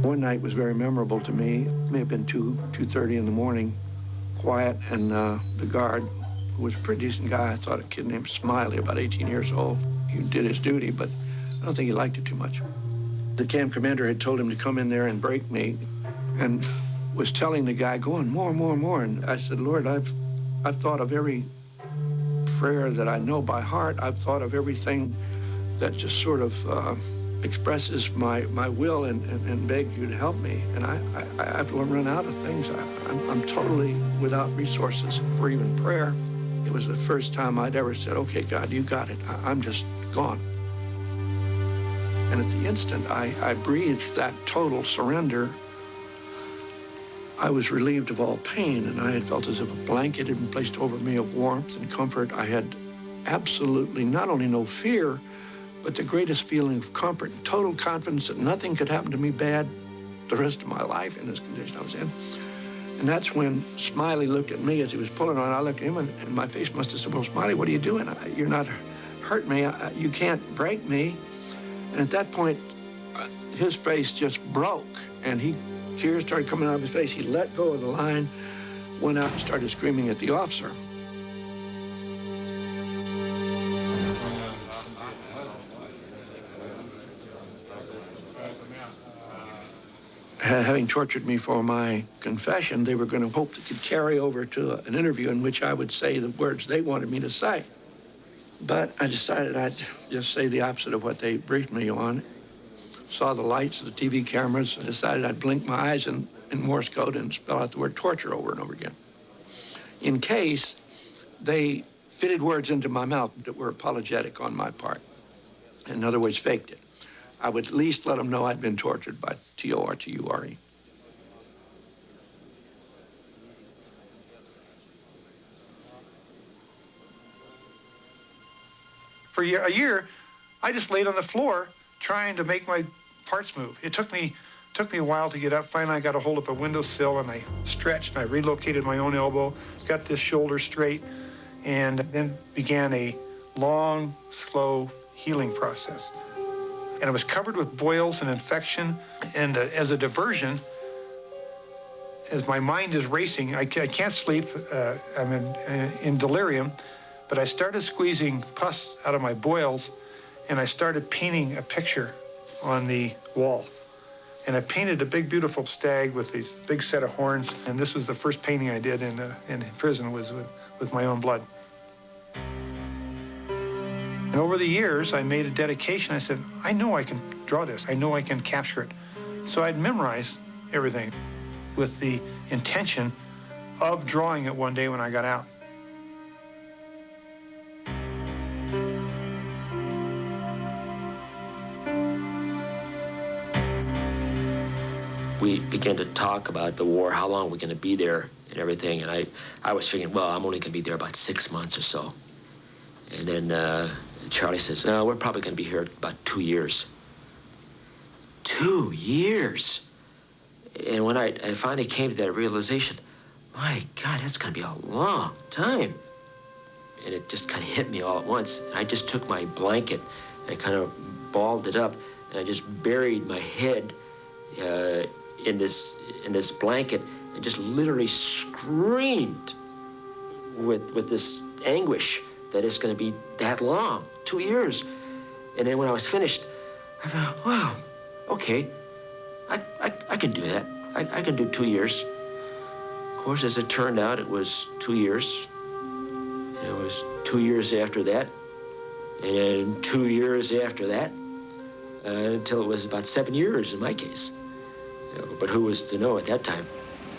One night was very memorable to me. It may have been 2:30 in the morning, quiet, and the guard, who was a pretty decent guy, I thought a kid named Smiley, about 18 years old. He did his duty, but I don't think he liked it too much. The camp commander had told him to come in there and break me, and was telling the guy, go on, more, more, more. And I said, Lord, I've thought of every prayer that I know by heart. I've thought of everything that just sort of expresses my will, and beg you to help me. And I've run out of things. I'm totally without resources for even prayer. It was the first time I'd ever said, okay, God, you got it. I'm just gone. And at the instant I breathed that total surrender, I was relieved of all pain, and I had felt as if a blanket had been placed over me of warmth and comfort. I had absolutely not only no fear, but the greatest feeling of comfort, total confidence that nothing could happen to me bad the rest of my life in this condition I was in. And that's when Smiley looked at me as he was pulling on. I looked at him, and my face must have said, well, Smiley, what are you doing? You're not hurt me. You can't break me. And at that point, his face just broke, and tears started coming out of his face. He let go of the line, went out and started screaming at the officer. Having tortured me for my confession, they were going to hope they could carry over to an interview in which I would say the words they wanted me to say. But I decided I'd just say the opposite of what they briefed me on. Saw the lights of the TV cameras, and decided I'd blink my eyes in Morse code and spell out the word torture over and over again. In case they fitted words into my mouth that were apologetic on my part. In other words, faked it. I would at least let them know I'd been tortured by T-O-R-T-U-R-E. For a year, I just laid on the floor trying to make my parts move. It took me a while to get up. Finally, I got a hold of a windowsill, and I stretched, and I relocated my own elbow, got this shoulder straight, and then began a long, slow healing process. And I was covered with boils and infection, and as a diversion, as my mind is racing, I can't sleep, I'm in delirium, but I started squeezing pus out of my boils, and I started painting a picture on the wall. And I painted a big, beautiful stag with these big set of horns, and this was the first painting I did in prison, was with my own blood. And over the years, I made a dedication. I said, I know I can draw this. I know I can capture it. So I'd memorize everything with the intention of drawing it one day when I got out. We began to talk about the war, how long we're going to be there and everything. And I was thinking, well, I'm only going to be there about 6 months or so. And then Charlie says, no, we're probably going to be here about 2 years. 2 years? And when I finally came to that realization, my God, that's going to be a long time. And it just kind of hit me all at once. I just took my blanket and kind of balled it up, and I just buried my head in this blanket and just literally screamed with this anguish that it's going to be that long, 2 years. And then when I was finished, I thought, wow, okay, I can do that. I can do 2 years. Of course, as it turned out, it was 2 years. And it was 2 years after that, and then 2 years after that, until it was about 7 years in my case. But who was to know at that time?